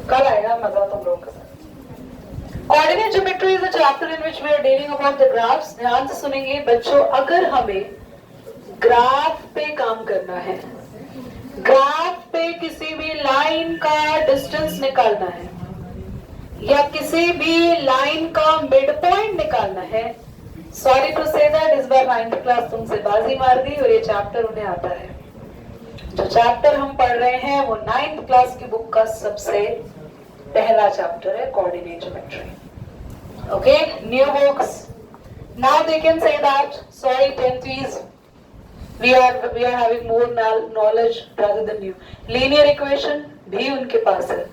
कल आएगा मजा तुम लोगों के साथ। Coordinate geometry is a chapter in which we are dealing about the graphs. ध्यान से सुनेंगे बच्चों, अगर हमें ग्राफ पे काम करना है, ग्राफ पे किसी भी लाइन का डिस्टेंस निकालना है या किसी भी लाइन का मिड पॉइंट निकालना है, सॉरी टू से दैट इस बार 9th क्लास तुमसे बाजी मार दी और ये चैप्टर उन्हें आता है। जो चैप्टर हम पढ़ रहे हैं वो 9th क्लास की बुक का सबसे पहला चैप्टर है, coordinate geometry. Okay, new books now they can say that sorry 10th we are having more knowledge rather than you. Linear equation भी उनके पास है।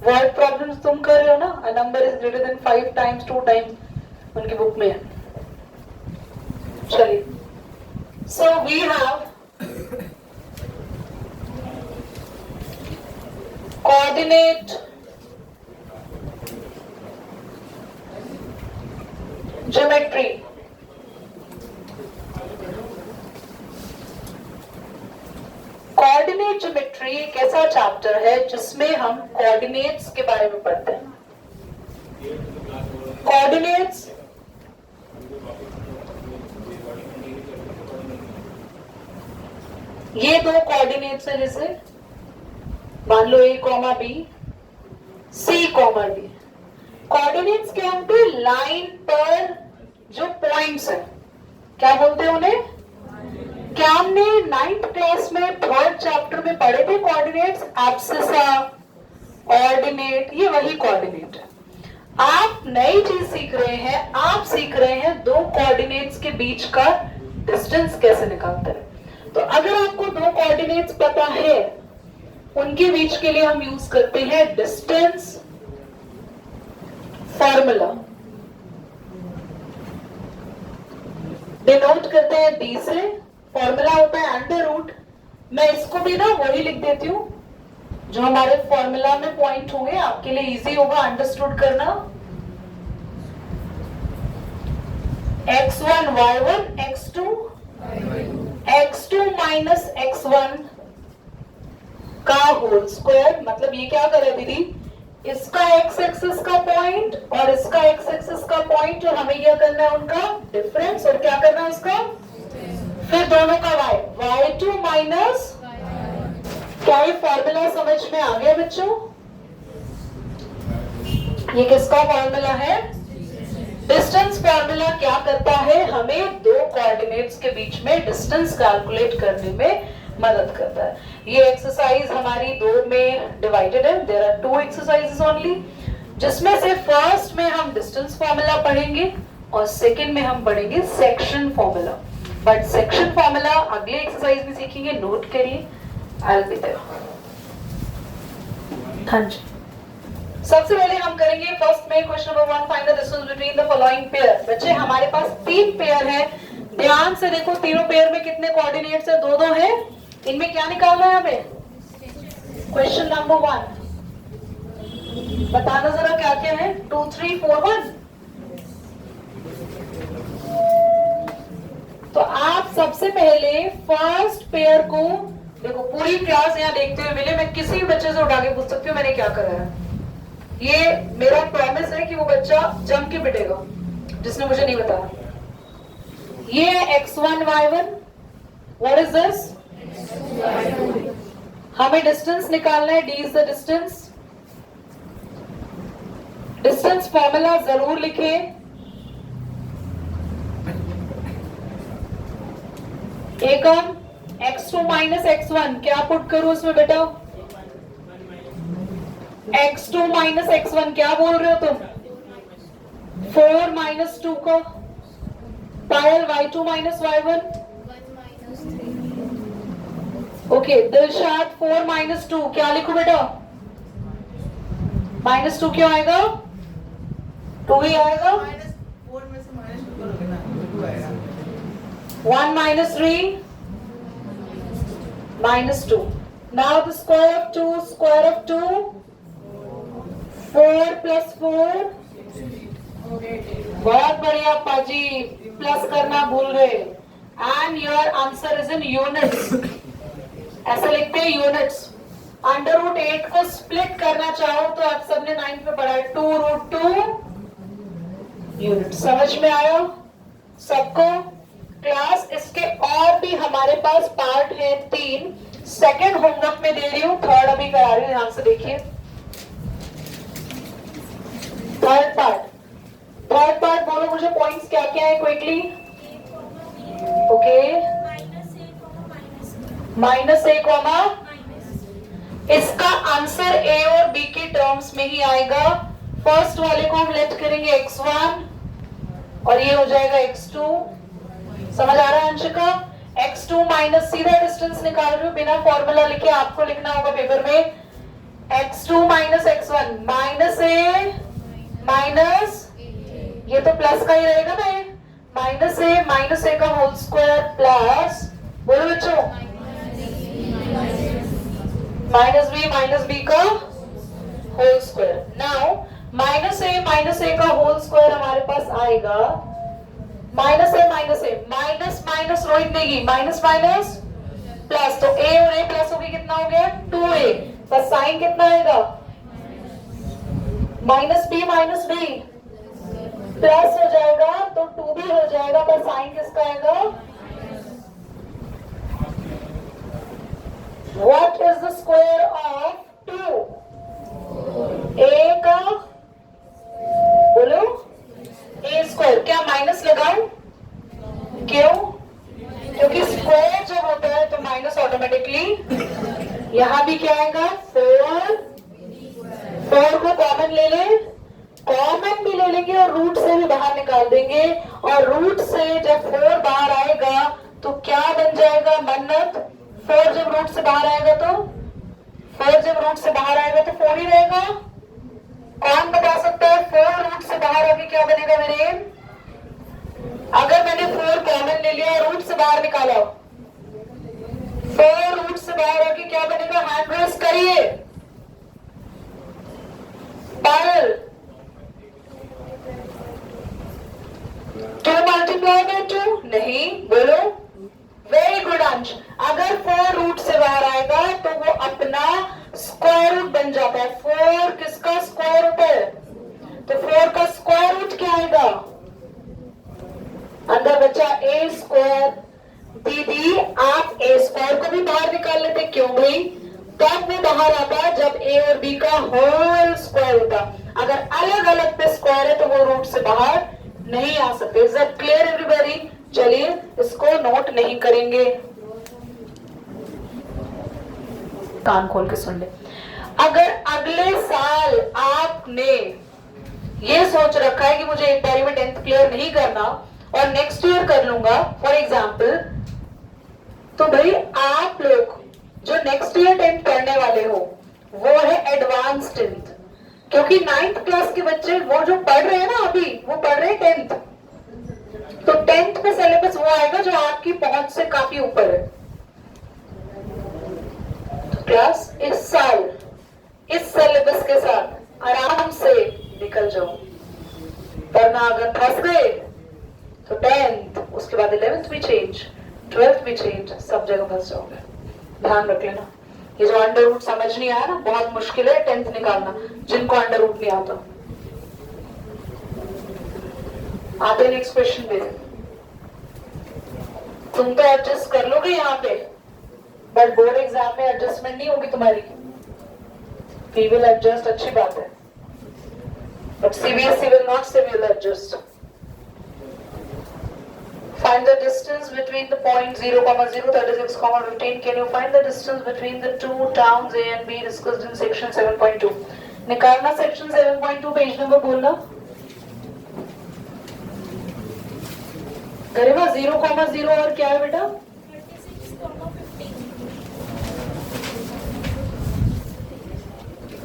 Word problems तुम कर रहे हो ना, a number is greater than 5 times 2 times उनकी book में है। चलिए, so we have coordinate geometry। Coordinate geometry एक ऐसा चैप्टर है जिसमें हम कोऑर्डिनेट्स के बारे में पढ़ते हैं। कोऑर्डिनेट्स ये दो कोऑर्डिनेट्स है, जैसे मान लो A, B, C, D। Coordinates क्या होते हैं? लाइन पर जो पॉइंट्स है, क्या बोलते हैं उन्हें? क्या हमने 9th क्लास में 3rd चैप्टर में पढ़े थे कोऑर्डिनेट्स? एब्सिसा, ऑर्डिनेट, ये वही कोऑर्डिनेट है। आप नई चीज सीख रहे हैं, आप सीख रहे हैं दो कोऑर्डिनेट्स के बीच का डिस्टेंस कैसे निकालते हैं। तो अगर आपको दो कोऑर्डिनेट्स पता है, उनके बीच के लिए हम यूज करते हैं डिस्टेंस फॉर्मूला, डिनोट करते हैं डी से। फॉर्मूला होता है अंडर रूट। मैं इसको भी ना वही लिख देती हूँ जो हमारे फॉर्मूला में पॉइंट होंगे, आपके लिए इजी होगा अंडरस्टूड करना। x1 y1 x2 x2 minus x1 का होल स्क्वायर। मतलब ये क्या करे दीदी, इसका x एक्सिस का पॉइंट और इसका x एक्सिस का पॉइंट, और हमें क्या करना है उनका डिफरेंस, और क्या करना है उसका, फिर दोनों का y, y2 माइनस। क्या ये फॉर्मूला समझ में आ गया बच्चों? ये किसका फॉर्मूला है? डिस्टेंस फॉर्मूला क्या करता है, हमें दो कोऑर्डिनेट्स के बीच में डिस्टेंस कैलकुलेट करने में मदद करता है। ये एक्सरसाइज हमारी 2 में डिवाइडेड है। देयर आर 2 एक्सरसाइजेस ओनली, जिसमें से फर्स्ट में हम डिस्टेंस फॉर्मूला पढ़ेंगे और सेकंड में हम पढ़ेंगे section formula. But section formula अगले एक्सरसाइज में सीखेंगे, नोट करिए, आई विल बी देयर। हाँ जी, सबसे पहले हम करेंगे फर्स्ट में question number 1, find the distance between the following pair. बच्चे हमारे पास 3 पेयर है, ध्यान से देखो। तीनों पेयर में कितने कोऑर्डिनेट्स है? 2-2 है। इनमें क्या निकालना है हमें? क्वेश्चन नंबर 1 बताना जरा क्या क्या है। 2, 3, 4, 1। तो आप सबसे पहले फर्स्ट पेयर को देखो, पूरी क्लास यहाँ देखते हुए मिले, मैं किसी भी बच्चे से उठा के पूछ सकती हूँ मैंने क्या करा है। ये मेरा प्रॉमिस है कि वो बच्चा जम के पिटेगा जिसने मुझे नहीं बताया। ये है x1 y1, what is this? हमें डिस्टेंस निकालना है, d is the distance. Distance formula जरूर लिखें। एक हम x2 माइनस x1 क्या पुट करूं इसमें बेटा? x2 माइनस x1 क्या बोल रहे हो तुम? 4 माइनस 2 का पायल y2 minus y1। Okay Dilshad 4 minus 2 क्या लिखूं बेटा? -2 क्यों आएगा? 2 ही आएगा। 1 minus 3 minus 2. Now the square of 2, square of 2, 4 plus 4. बहुत बढ़िया पाजी, प्लस करना भूल गए। And your answer is in units. ऐसे लिखते हैं यूनिट्स। अंडर रूट 8 को स्प्लिट करना चाहो तो आप सबने 9 में पढ़ा है 2√2 यूनिट। समझ में आया सबको क्लास? इसके और भी हमारे पास पार्ट है 3। सेकंड होमवर्क में दे रही हूं, थर्ड अभी करा रही हूं, ध्यान से देखिए। थर्ड पार्ट बोलो मुझे पॉइंट्स क्या क्या है क्विकली। ओके, -a, इसका आंसर a और b के टर्म्स में ही आएगा। फर्स्ट वाले को हम लेट करेंगे x1 और ये हो जाएगा x2। समझ आ रहा है अंशिका? x2 माइनस, सीधा डिस्टेंस निकाल रही हूँ बिना फॉर्मूला लिखे, आपको लिखना होगा पेपर में। x2 minus x1 minus a minus, ये तो प्लस का ही रहेगा ना, माइनस ए का होल स्क्वायर प्लस, बोलो बच्चों, माइनस बी का होल स्क्वायर। नाउ माइनस ए का होल स्क्वायर हमारे पास आएगा minus minus Rohit Negi, minus plus, तो a और a प्लस हो गई, कितना हो गया 2a, बस साइन कितना आएगा माइनस बी प्लस हो जाएगा तो 2b हो जाएगा, पर साइन किसका आएगा? What is the square of 2? a का, बोलो, a स्क्वायर। क्या माइनस लगाऊं? क्यों? क्योंकि स्क्वायर जब होता है तो माइनस ऑटोमेटिकली, यहां भी क्या आएगा 4 को कॉमन ले ले, कॉमन भी ले लेंगे और रूट से भी बाहर निकाल देंगे, और रूट से जब 4 बाहर आएगा तो क्या बन जाएगा मन्नत? 4 जब रूट से बाहर आएगा तो 4 ही रहेगा। कौन बता सकता है 4 रूट से बाहर आके क्या बनेगा मेरे? अगर मैंने 4 कॉमन ले लिया और रूट से बाहर निकाला, 4 रूट से बाहर आके क्या बनेगा? हैंड रेस करिए। पायल, 2 मल्टीप्लाई बाय 2 नहीं, बोलो। वेरी गुड अंश। अगर 4 रूट से बाहर आएगा तो वो अपना स्क्वायर रूट बन जाता है। 4 किसका स्क्वायर रूट है? तो 4 का स्क्वायर रूट क्या आएगा? अंदर बचा a स्क्वायर। दीदी आप a स्क्वायर को भी बाहर निकाल लेते, क्यों भाई? तब वो बाहर आता जब a और b का होल स्क्वायर होता। अगर अलग अलग पे स्क्वायर है तो वो रूट से बाहर नहीं आ सकते। Is that clear everybody? चलिए इसको नोट नहीं करेंगे, कान खोल के सुन ले। अगर अगले साल आपने ये सोच रखा है कि मुझे एक बारी में 10th क्लियर नहीं करना और नेक्स्ट ईयर कर लूंगा फॉर एग्जाम्पल, तो भाई आप लोग जो नेक्स्ट ईयर 10th पढ़ने वाले हो वो है एडवांस 10th, क्योंकि 9th क्लास के बच्चे वो जो पढ़ रहे हैं ना अभी, वो पढ़ रहे हैं 10th, तो 10th में सिलेबस वो आएगा जो आपकी पहुंच से काफी ऊपर है। तो क्लास इस साल इस सिलेबस के साथ आराम से निकल जाओ, वरना अगर फंस गए तो 10th, उसके बाद 11th भी चेंज, 12th भी चेंज, सब जगह फंस जाओगे। ध्यान रख लेना। ये जो अंडर रूट समझ नहीं आया ना, बहुत मुश्किल है 10th निकालना, जिनको अंडर रूट नहीं आता। आते नेक्स्ट क्वेश्चन पे। तुम तो एडजस्ट कर लोगे यहाँ पे, बट बोर्ड एग्जाम में एडजस्टमेंट नहीं होगी तुम्हारी। वी विल एडजस्ट, अच्छी बात है, बट सीबीएसई विल नॉट से will adjust. Find the distance between the point 0, 0, 36, 15. Can you find the distance between the two towns A and B discussed in section 7.2? निकालना section 7.2 page number बोलना। गरिमा 0, 0 और क्या है बेटा?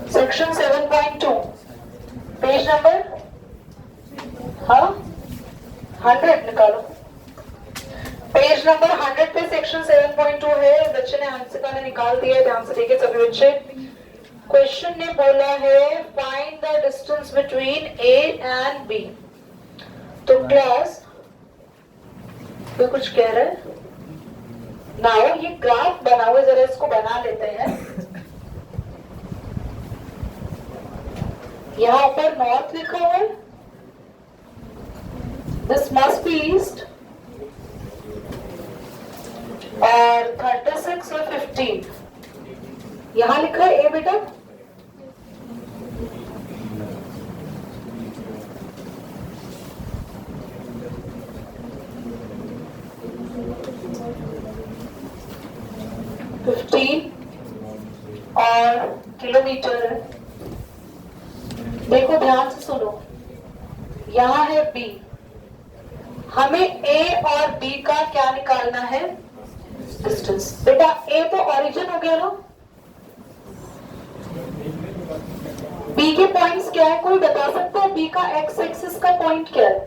36, सेक्शन 7.2 पेज नंबर, हाँ 100 निकालो। Page number 100 पे section 7.2 है। बच्चे ने हंसिका ने निकाल दिया है, ध्यान से देखिए सभी बच्चे। क्वेश्चन ने बोला है find the distance between A and B. तो क्लास कोई कुछ कह रहा है? नाउ ये ग्राफ बना हुआ है, जरा इसको बना लेते हैं। यहाँ पर नॉर्थ लिखा हुआ है, दिस मस्ट बी ईस्ट, और 36 और 15 यहाँ लिखा है ए बेटा। और किलोमीटर है। देखो ध्यान से सुनो, यहाँ है बी, हमें ए और बी का क्या निकालना है, डिस्टेंस। बेटा ए तो ओरिजिन हो गया ना, बी के पॉइंट्स क्या है, कोई बता सकता है बी का एक्स एक्सिस का पॉइंट क्या है?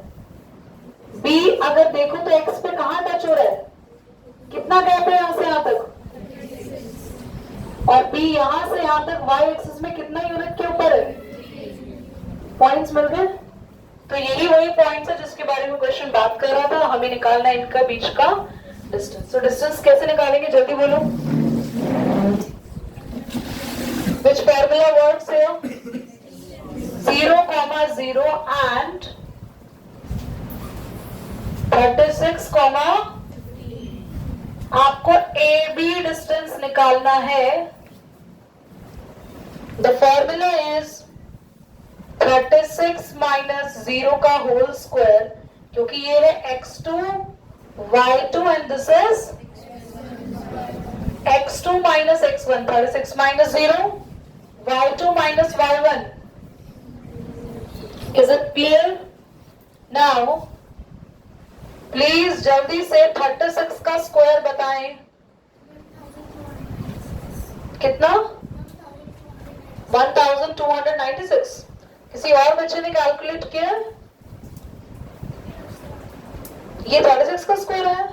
बी अगर देखो तो एक्स पे कहां टच हो रहा है, कितना गैप है यहां से यहां तक, और बी यहां से यहां तक वाई एक्सिस में कितना यूनिट के ऊपर है, पॉइंट्स मिल गए। तो यही वही पॉइंट्स है जिसके बारे में क्वेश्चन बात कर रहा था, हमें निकालना है इनका बीच का डिस्टेंस। तो डिस्टेंस कैसे निकालेंगे, जल्दी बोलो। Which formula works here? 0, 0 and 36, आपको ए बी डिस्टेंस निकालना है। द फॉर्मूला इज 36 माइनस 0 का होल स्क्वायर, क्योंकि ये है x2 y2 and this is x2 minus x1, 36 minus 0 y2 minus y1. Is it clear? Now, please जल्दी से 36 का स्क्वायर बताएं। कितना? 1296। किसी और बच्चे ने कैलकुलेट किया? ये 36 का स्क्वायर है,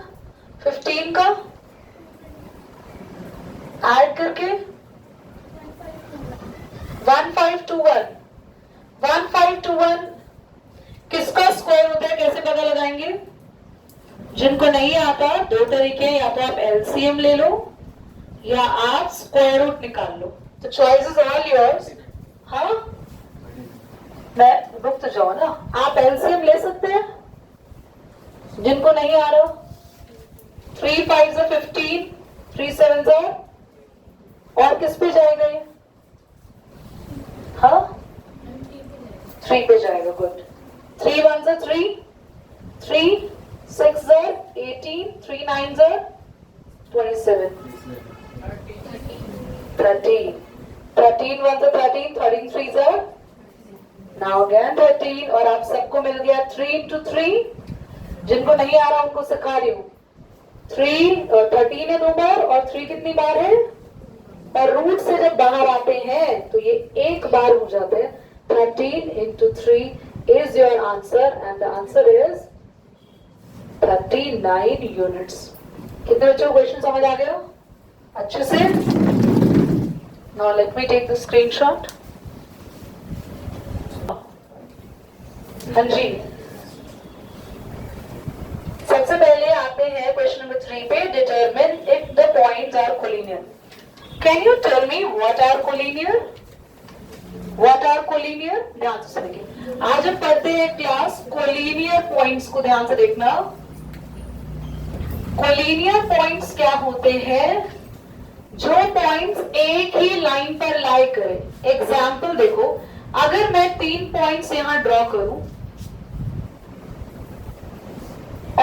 15 का ऐड करके 1521। 1521 किसका स्क्वायर होता है, कैसे पता लगाएंगे? जिनको नहीं आता दो तरीके, या तो आप एलसीएम ले लो या आप स्क्वायर रूट निकाल लो। तो चॉइस इज ऑल योर्स। हाँ, मैं रुक तो जाओ ना, आप एलसीएम ले सकते हैं जिनको नहीं आ रहा। 3 5 15, 3 7 और किस पे जाएगा ये? हाँ, 3 पे जाएगा। गुड। 3 1 3, 3 6 18, 3 9 27, 13, 13 1 13, 13 3 नाउ अगेन 13, और आप सबको मिल गया 3 into 3। जिनको नहीं आ रहा उनको सिखा रही हूँ। 13 है 2 बार, और 3 कितनी बार है, और रूट से जब बाहर आते हैं तो ये एक बार हो जाते हैं। 13 into 3 is your answer, and the answer is 39 units। कितने बच्चों को क्वेश्चन समझ आ गया अच्छे से? Now let me take the screenshot। हाँ जी, सबसे पहले आते हैं क्वेश्चन नंबर 3 पे। Determine if the points are collinear. Can you tell me what are collinear? What are collinear? ध्यान से सुनिए, आज हम पढ़ते हैं क्लास कोलिनियर पॉइंट्स को। ध्यान से देखना, कोलिनियर पॉइंट्स क्या होते हैं? जो पॉइंट्स एक ही लाइन पर लाई करें। एग्जाम्पल देखो, अगर मैं 3 पॉइंट्स यहां ड्रॉ करूं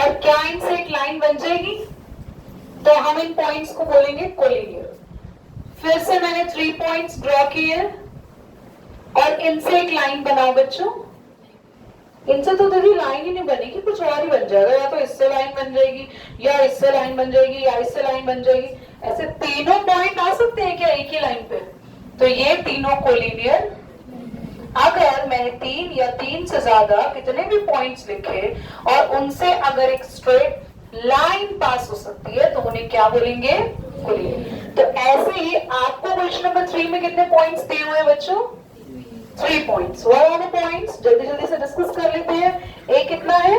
और क्या इनसे एक लाइन बन जाएगी, तो हम इन पॉइंट्स को बोलेंगे कोलिनियर। फिर से मैंने 3 पॉइंट्स ड्रॉ किए और इनसे एक लाइन बनाओ बच्चों। इनसे तो दीदी लाइन ही नहीं बनेगी, कुछ और ही बन जाएगा। या तो इससे लाइन बन जाएगी, या इससे लाइन बन जाएगी, या इससे लाइन बन जाएगी। ऐसे तीनों पॉइंट आ सकते हैं क्या एक ही लाइन पे? तो ये तीनों कोलिनियर। अगर मैंने 3 या 3 से ज्यादा कितने भी पॉइंट्स लिखे और उनसे अगर एक स्ट्रेट लाइन पास हो सकती है तो उन्हें क्या बोलेंगे? कोलिनियर। तो ऐसे ही आपको क्वेश्चन नंबर 3 में कितने पॉइंट्स दिए हुए हैं बच्चों? 3 points. What are the points? जल्दी जल्दी से डिस्कस कर लेते हैं। ए कितना है?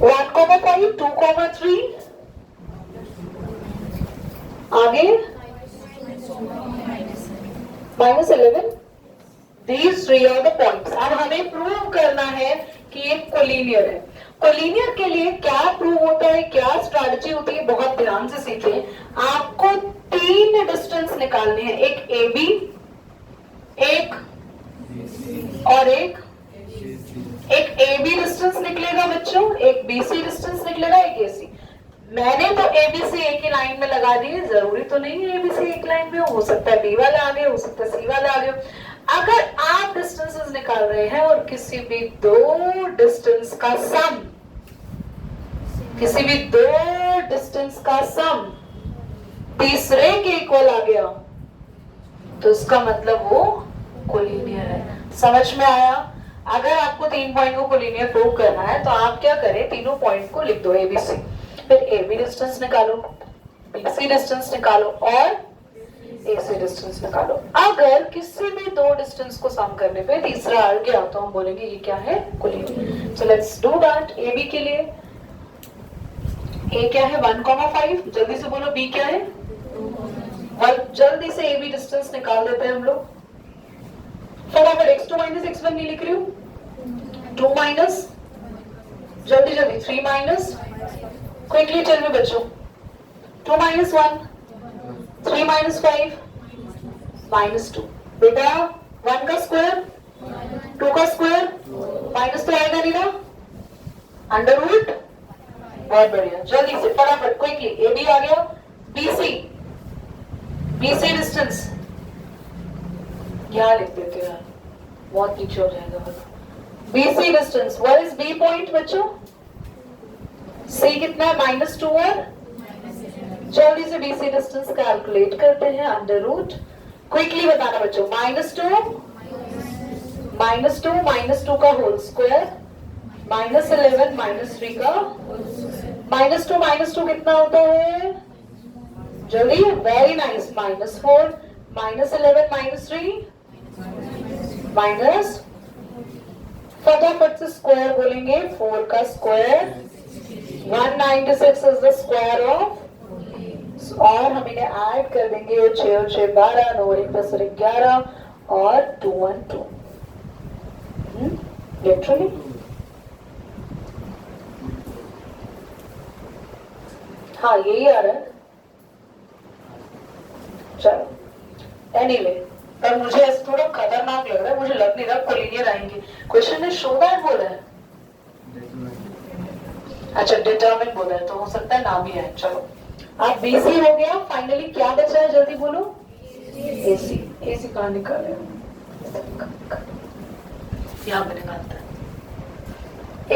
1, 5, 2, 3, आगे -11. These three are the points. अब हमें प्रूव करना है कि ये कोलिनियर है. कोलिनियर के लिए क्या प्रूव होता है, क्या स्ट्रैटेजी होती है, बहुत ध्यान से सीखिए. आपको 3 डिस्टेंस निकालने हैं, एक ए बी, एक और एक ए बी डिस्टेंस निकलेगा बच्चों, एक बी सी डिस्टेंस निकलेगा, एक ए सी. मैंने तो ए बी सी एक ही लाइन में लगा दिए, जरूरी तो नहीं है ए बी सी एक लाइन में हो सकता है बी वाला आगे, हो सकता है सी वाला आगे. अगर आप डिस्टेंसेस निकाल रहे हैं और किसी भी 2 डिस्टेंस का सम, किसी भी 2 डिस्टेंस का सम तीसरे के इक्वल आ गया, तो इसका मतलब वो कोलिनियर है. समझ में आया? अगर आपको 3 पॉइंट को कोलिनियर प्रूव करना है तो आप क्या करें, तीनों पॉइंट को लिख दो ए बी सी, फिर ए बी डिस्टेंस निकालो, बी सी डिस्टेंस निकालो और ए सी डिस्टेंस निकालो. अगर किसी भी 2 डिस्टेंस को सम करने पे तीसरा आ गया तो हम बोलेंगे ये क्या है, collinear. So let's do that. A B के लिए ए क्या है 1,5. जल्दी से बोलो बी क्या है 1. जल्दी से ए बी डिस्टेंस निकाल देते हैं हम लोग फटाफट. x2 - x1 नहीं लिख रही हूँ, 2 माइनस, जल्दी जल्दी 3 माइनस, क्विकली टेल मी बच्चों. 2 - 1, 3 - 5 -2. बेटा 1 का स्क्वायर 2 का स्क्वायर माइनस तो आएगा नहीं ना, अंडर रूट. बहुत बढ़िया, जल्दी से फटाफट क्विकली. ए बी आ गया, बी सी डिस्टेंस क्या लिख देते हैं, बहुत नीचे हो जाएगा. B C distance, what is B point बच्चों, सी कितना है -2 और जल्दी से बी सी डिस्टेंस कैलकुलेट करते हैं, अंडर रूट. क्विकली बताना बच्चों, -2 का होल स्क्वायर, -11 -3 का -2 कितना होता है, जल्दी, वेरी नाइस, -4 -11 -3 माइनस, फटाफट से स्क्वायर बोलेंगे, 4 का square 196 is the square of, और हम इन्हें ऐड कर देंगे 6 और 6 12, 9 और 1 + 11 और 2 1 2. लिटरली हाँ यही आ रहा है. चलो एनीवे, पर मुझे ऐसे थोड़ा खतरनाक लग रहा है, मुझे लग नहीं रहा कोलिनियर आएंगे. क्वेश्चन ने शो दैट बोला है, अच्छा डिटरमिन बोला है, तो हो सकता है नाम ही आए. चलो आप बीसी हो गया. फाइनली क्या बचा है, जल्दी बोलो, एसी. एसी कहाँ निकाले, यहाँ पे निकालता है.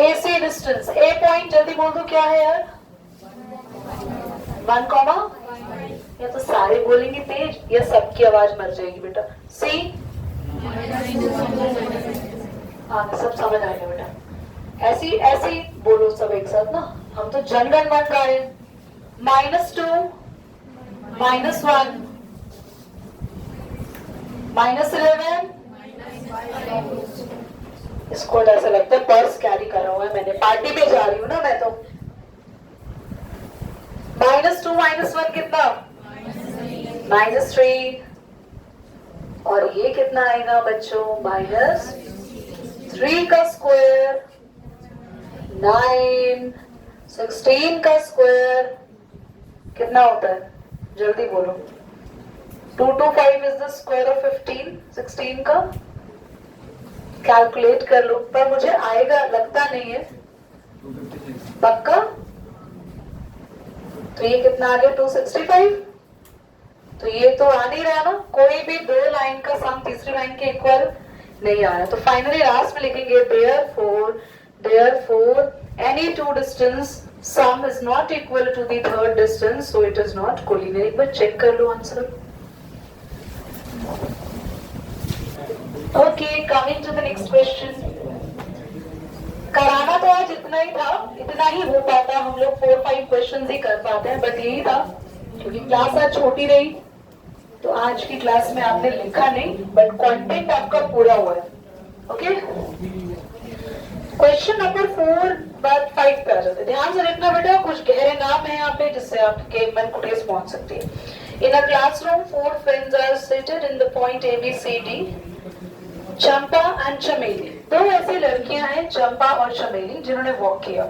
एसी डिस्टेंस, ए पॉइंट जल्दी बोल दो क्या है यार, 1, या तो सारे बोलेंगे तेज या सबकी आवाज मर जाएगी बेटा. सी हाँ सब समझ आएगा बेटा, ऐसी ऐसी बोलो सब एक साथ ना, हम तो जनगण मन गा रहे हैं. -2 -1 -11, इसको ऐसा लगता है पर्स कैरी कर रहा हूँ मैंने, पार्टी में जा रही हूँ ना मैं तो. -2 -1 कितना, -3, और ये कितना आएगा बच्चों, -3 का स्क्वायर 9, 16 का स्क्वायर कितना होता है, जल्दी बोलो. 225 इज द स्क्वायर ऑफ 15. 16 का कैलकुलेट कर लो, पर मुझे आएगा लगता नहीं है, पक्का. तो ये कितना आ गया, 265. तो ये तो आ नहीं रहा ना, कोई भी 2 लाइन का सम तीसरी लाइन के इक्वल नहीं आ रहा. तो फाइनली लास्ट में लिखेंगे therefore any 2 distance sum is not equal to the third distance, so it is not collinear. एक बार चेक कर लो answer. Okay, coming to the next question. कराना तो आज इतना ही था, इतना ही हो पाता, हम लोग 4-5 क्वेश्चंस ही कर पाते हैं, बट यही था क्योंकि क्लास आज छोटी रही तो आज की क्लास में आपने लिखा नहीं, बट कंटेंट आपका पूरा हुआ है. ओके, क्वेश्चन नंबर 4 बाद 5 पे आ जाते. ध्यान से देखना बेटा, कुछ गहरे नाम है यहाँ पे जिससे आपके मन को ठेस पहुंच सकती है. In a classroom, 4 friends are seated in the point A, B, C, D. Champa and चमेली, दो ऐसी लड़कियां हैं चंपा और चमेली जिन्होंने वॉक किया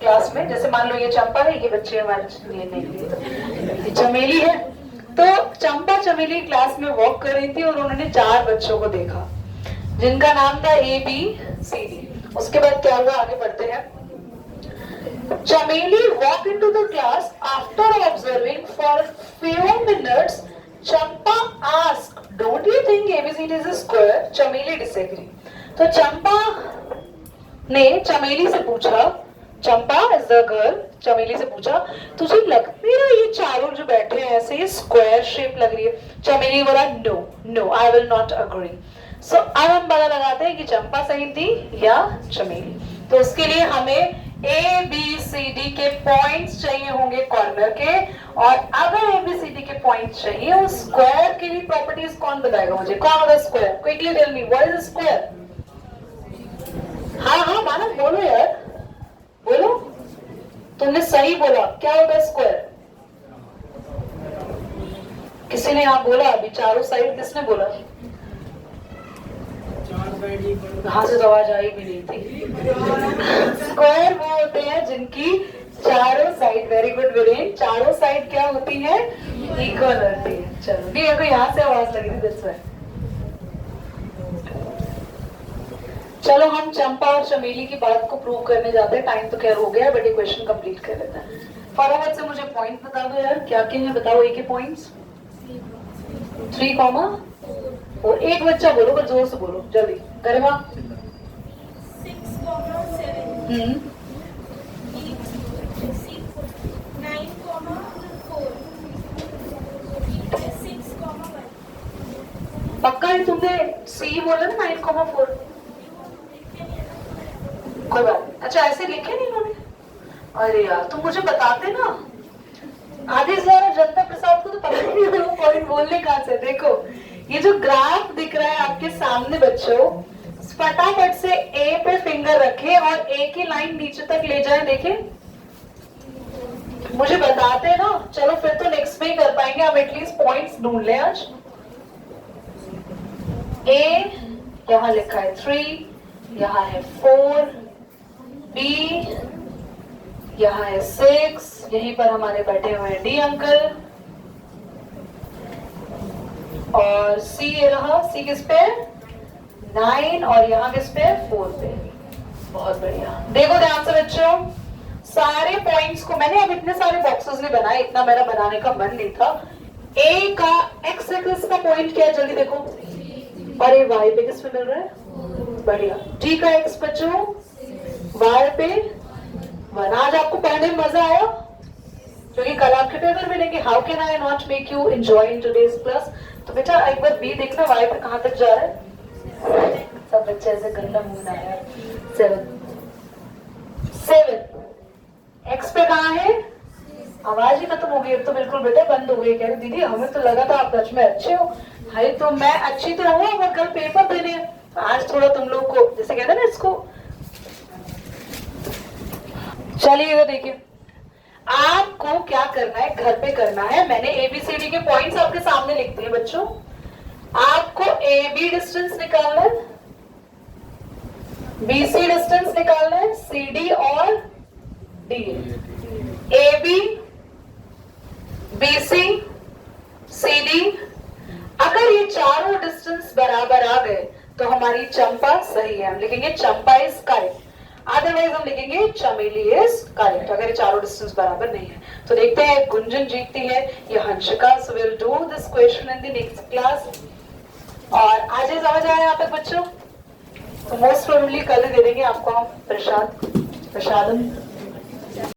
क्लास में। जैसे मान लो ये चंपा है, ये बच्चे हमारे लिए नहीं, ये चमेली है। तो चंपा चमेली क्लास में वॉक कर रही थी और उन्होंने 4 बच्चों को देखा जिनका नाम था A, B, C, D। उसके बाद क्या हुआ, आगे बढ़ते हैं। Chameli walked into the class after observing for few minutes. Champa asked, "Don't you think ABCD is a square?" Chameli disagreed. तो चंपा ने चमेली से पूछा, चंपा इज द गर्ल, चमेली से पूछा तुझे लगती है ये चारों जो बैठे हैं ऐसे ये स्क्वायर शेप लग रही है? चमेली बोला no no I will not agree. So अब हम पता लगाते हैं कि चंपा सही थी या चमेली। तो उसके लिए हमें ए बी सी डी के पॉइंट्स चाहिए होंगे कॉर्नर के, और अगर ए बी सी डी के पॉइंट्स चाहिए उस स्क्वायर की भी प्रॉपर्टीज कौन बताएगा मुझे? कौन होगा square? Quickly tell me what is square? हाँ हाँ मानव बोलो यार, बोलो, तुमने सही बोला, क्या होता है स्क्वायर? किसी ने यहाँ बोला अभी चारों साइड, किसने बोला? हाँ से तो आवाज आई भी नहीं थी। स्क्वायर वो होते हैं जिनकी चारों साइड, वेरी गुड वीरेन, चारों साइड क्या होती है? इक्वल होती है। चलो नहीं, अगर यहाँ से आवाज लगी थी दिस वे। चलो हम चंपा और चमेली की बात को प्रूव करने जाते हैं। टाइम तो खैर हो गया बट ये क्वेश्चन कंप्लीट कर लेते हैं। फटाफट से मुझे पॉइंट बता दो यार, क्या क्या है बताओ। एक के पॉइंट्स 3, और एक बच्चा बोलो पर जोर से बोलो जल्दी। गरिमा 6, 7, 9, 4, 6, 1। पक्का है तुमने सी बोला ना 9,4? कोई बात नहीं। अच्छा ऐसे लिखे नहीं उन्होंने? अरे यार तुम मुझे बताते ना, आधे से ज्यादा जनता प्रसाद को तो पता नहीं होगा पॉइंट बोलने कहां से। देखो ये जो ग्राफ दिख रहा है आपके सामने बच्चों, फटाफट से ए पे फिंगर रखें और ए की लाइन नीचे तक ले जाएं। देखें मुझे बताते ना, चलो फिर तो नेक्स्ट में ही कर पाएंगे, हम एटलीस्ट पॉइंट्स ढूंढ लें आज। ए यहां लिखा है 3, यहां है 4, बी यहां है 6, यहीं पर हमारे बैठे हुए हैं डी अंकल, और सी ये रहा, सी किस पे? 9, और यहाँ किस पे? 4 पे। बहुत बढ़िया। देखो ध्यान से बच्चों, सारे पॉइंट्स को मैंने अब इतने सारे बॉक्सेस नहीं बनाए, इतना मेरा बनाने का मन नहीं था। ए का एक्स एक्सिस का पॉइंट क्या है जल्दी देखो, और ये वाई पे किस पे मिल रहा है? बढ़िया। डी का एक्स बच्चों वाई पे 1। आज आपको पढ़ने में मजा आया? क्योंकि कल आपके पेपर मिलेंगे। How can I not make you enjoy in today's class? तो बेटा एक बार बी देखना, वाई पे कहां तक जा रहा है? सब बच्चे ऐसे गंदा मुंह ना यार। 7 एक्स पे कहां है? आवाज ही खत्म हो गई, तो बिल्कुल बेटा बंद हो गई। कह रहे दीदी हमें तो लगा था आप सच में अच्छे हो। भाई तो मैं अच्छी तो हूँ, अगर कल पेपर देने तो आज थोड़ा तुम लोग को जैसे कहते ना इसको। चलिए देखिए आपको क्या करना है, घर पे करना है। मैंने एबीसीडी के पॉइंट्स आपके सामने लिख दिए बच्चों। आपको ए बी डिस्टेंस निकालना है, बीसी डिस्टेंस निकालना है, सीडी और D. A B BC CD, अगर ये चारों डिस्टेंस बराबर आ गए तो हमारी चंपा सही है, हम लिखेंगे चंपा इज करेक्ट। अदरवाइज हम लिखेंगे चमेली इज करेक्ट, अगर ये चारों डिस्टेंस बराबर नहीं है। तो देखते हैं गुंजन जीतती है या Hansika. So will do this question in the next class. और आज ये समझ आया यहाँ तक बच्चों? तो मोस्ट प्रोबेबली कल दे देंगे आपको हम प्रसादम।